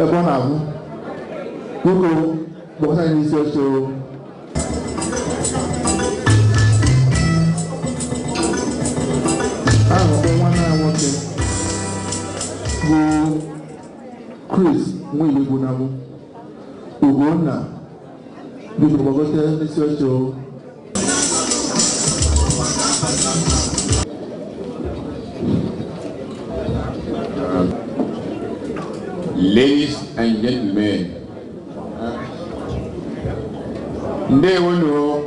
Ebonabu. Kuku, Bosa Nisoso. Chris, Mwili Bunamu, Ugona, Bibogote, Nisoso. Ladies and gentlemen, Ndewono,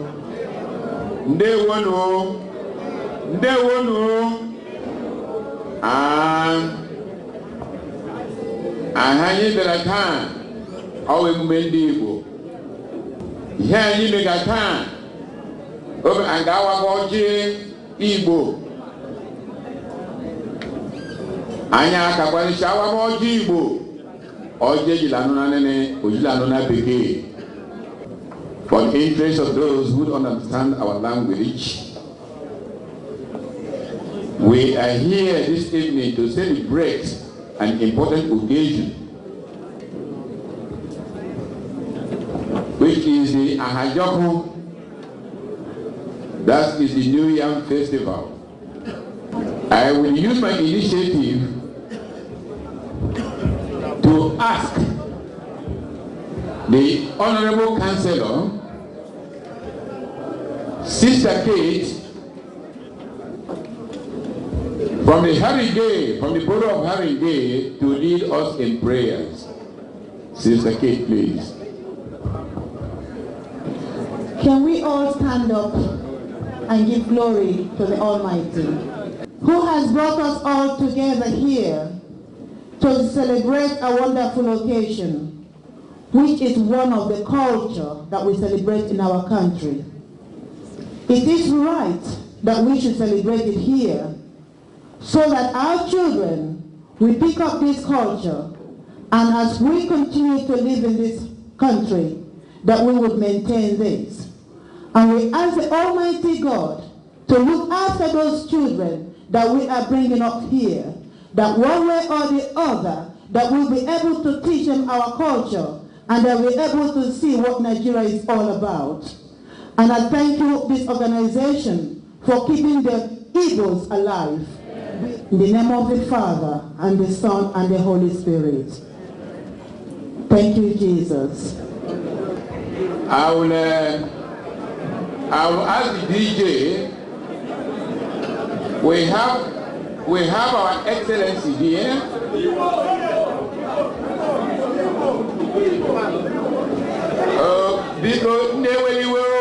Ahanyi Beratan, Awe Mendigo. Here you make a time, and our Boji Igbo. Anya Kabani Shawa Boji Igbo. Oje Lanonane, Ojilanona Bege. For the interest of those who don't understand our language, we are here this evening to celebrate an important occasion, which is the Ahajoko, that is the New Yam Festival. I will use my initiative to ask the Honorable Councillor, Sister Kate, from the borough of Haringey, to lead us in prayers. Sister Kate, please. Can we all stand up and give glory to the Almighty, who has brought us all together here to celebrate a wonderful occasion, which is one of the culture that we celebrate in our country. It is right that we should celebrate it here, so that our children will pick up this culture, and as we continue to live in this country, that we would maintain this. And we ask the Almighty God to look after those children that we are bringing up here, that one way or the other, that we'll be able to teach them our culture, and that we're able to see what Nigeria is all about. And I thank you, this organization, for keeping the Igbos alive. In the name of the Father, and the Son, and the Holy Spirit. Thank you, Jesus. I will ask the DJ. We have our Excellency here. Because Neweliwo.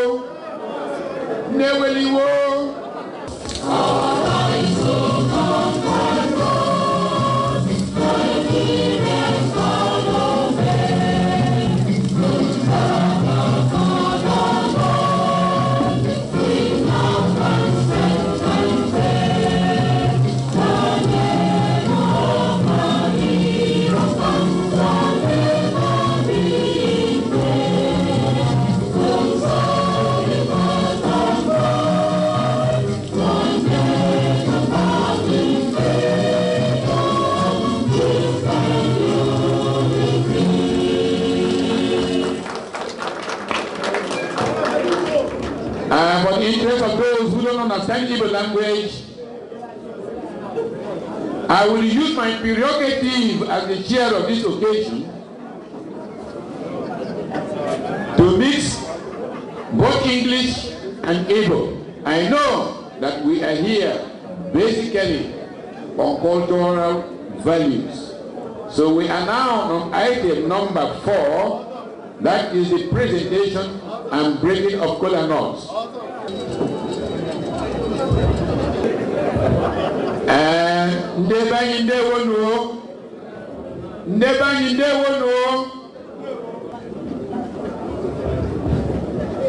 For the interest of those who don't understand Igbo language, I will use my prerogative as the chair of this occasion to mix both English and Igbo. I know that we are here basically on cultural values. So we are now on item number 4, that is the presentation and breaking of kola nuts.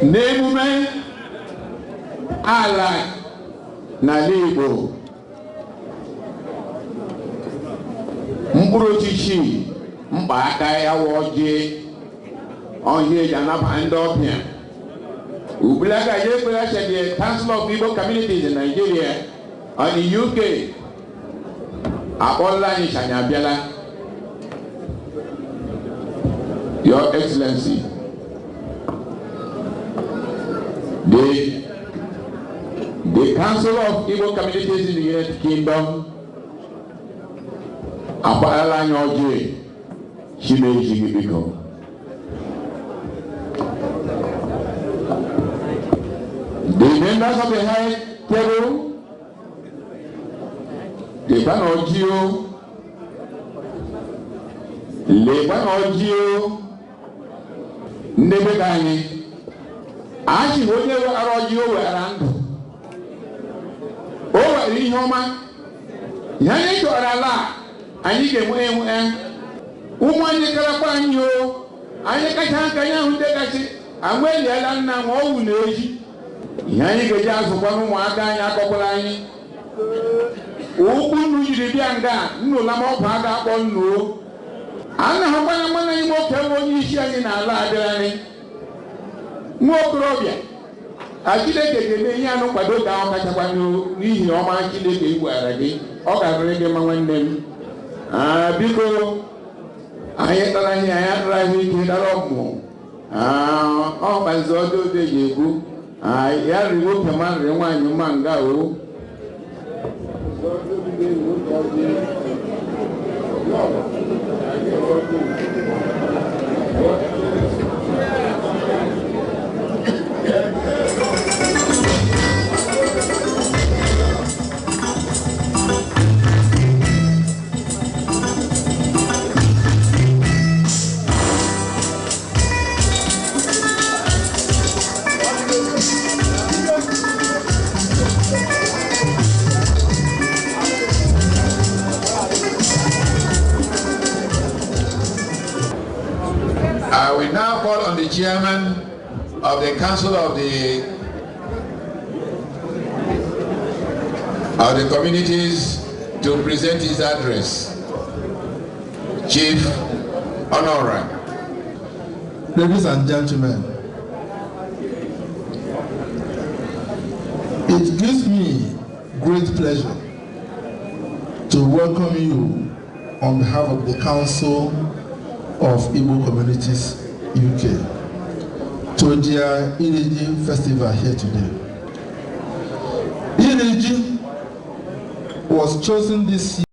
Nemume ala n'Igbo mkpụrụ osisi mkpa aka ya woje onye janaba ndị ọbịa Ubulaga Yekula said the Council of Igbo Communities in Nigeria and the UK Abola Nishanyabiala Your Excellency, the Council of Igbo Communities in the United Kingdom, Apala Nyoje, Shimeji Gibiko. The members of the High Table, the Banogio, Le Banogio, Nebegani, Ashi Wodewa Arogio Arango. Over Rihoma, Yanni to Arala, and you can win. Woman, you can find you. I can't who take it. And when you're done now, all we know. Yanni can just one more guy, a couple line. Open you the Bianga, no Lamo Paga on no. And how many more can you share in our library? More Grovia. Akileke ke ya no kwado ga o kacha kwanu nihi o ma akileke igbo arage o ga bere ge manwannem biko aye tara ni aya ra hi ke daro mo o ba zo do de yebu ya riwo pema re nwanyu manga o I will now call on the chairman of the Council of the Communities to present his address. Chief Honora. Ladies and gentlemen, it gives me great pleasure to welcome you on behalf of the Council of Igbo Communities UK to their Iriji festival here today. Iriji was chosen this year